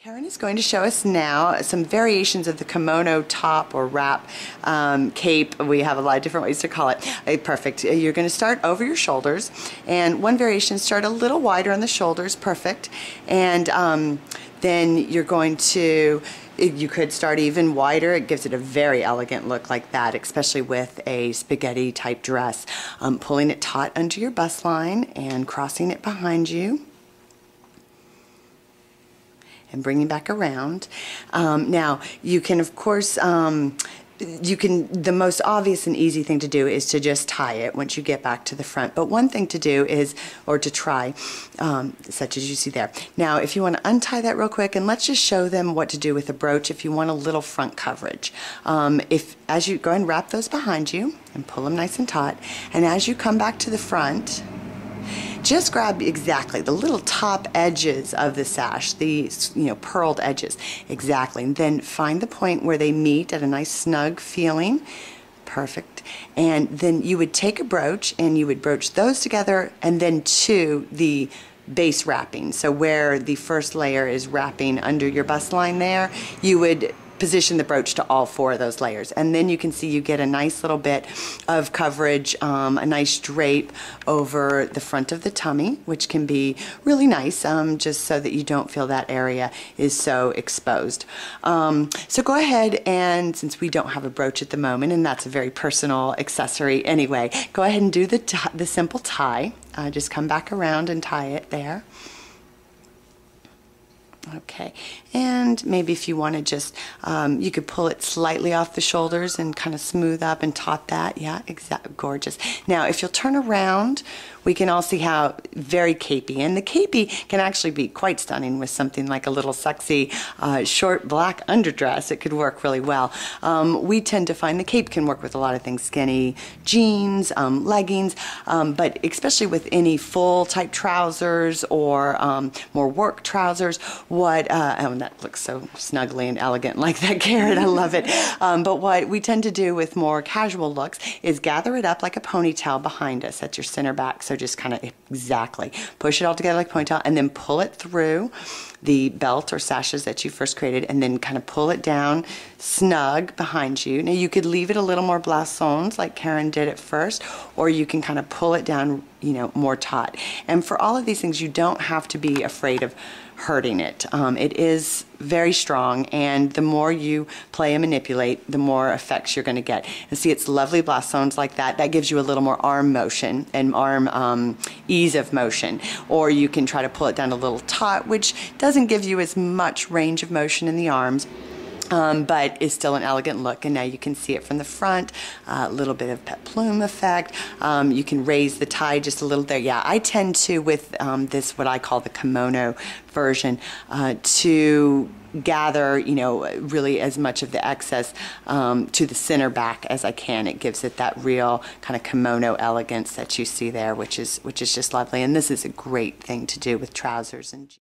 Karen is going to show us now some variations of the kimono top or wrap cape. We have a lot of different ways to call it. Perfect. You're going to start over your shoulders, and one variation, start a little wider on the shoulders. Perfect. And then you're going to, you could start even wider. It gives it a very elegant look like that, especially with a spaghetti type dress. Pulling it taut under your bust line and crossing it behind you, and bringing back around. Now, you can, of course, the most obvious and easy thing to do is to just tie it once you get back to the front. But one thing to do is, or to try, such as you see there. Now, if you want to untie that real quick, and let's just show them what to do with the brooch if you want a little front coverage. As you go and wrap those behind you and pull them nice and taut, and as you come back to the front, just grab exactly the little top edges of the sash, the pearled edges, exactly, and then find the point where they meet at a nice snug feeling. Perfect. And then you would take a brooch and you would brooch those together and then to the base wrapping. So where the first layer is wrapping under your bust line there, you would position the brooch to all four of those layers, and then you can see you get a nice little bit of coverage, a nice drape over the front of the tummy, which can be really nice, just so that you don't feel that area is so exposed. So go ahead, and since we don't have a brooch at the moment, and that's a very personal accessory anyway, go ahead and do the simple tie. Just come back around and tie it there. Okay, and maybe if you want to just, you could pull it slightly off the shoulders and kind of smooth up and taut that. Yeah, exactly, gorgeous. Now, if you'll turn around, we can all see how very capey, and the capey can actually be quite stunning with something like a little sexy short black underdress. It could work really well. We tend to find the cape can work with a lot of things, skinny jeans, leggings, but especially with any full type trousers or more work trousers. Oh, that looks so snuggly and elegant like that carrot. I love it. But what we tend to do with more casual looks is gather it up like a ponytail behind us at your center back. So just kind of exactly push it all together like a ponytail, and then pull it through the belt or sashes that you first created, and then kind of pull it down snug behind you. Now you could leave it a little more blasons like Karen did at first, or you can kind of pull it down, more taut. And for all of these things, you don't have to be afraid of hurting it. It is very strong, and the more you play and manipulate, the more effects you're going to get. And see, it's lovely blasons like that. That gives you a little more arm motion and arm ease of motion. Or you can try to pull it down a little taut, which doesn't give you as much range of motion in the arms, but is still an elegant look. And now you can see it from the front, a little bit of peplum effect. You can raise the tie just a little there. Yeah, I tend to, with this, what I call the kimono version, to gather, really as much of the excess to the center back as I can. It gives it that real kind of kimono elegance that you see there, which is just lovely. And this is a great thing to do with trousers and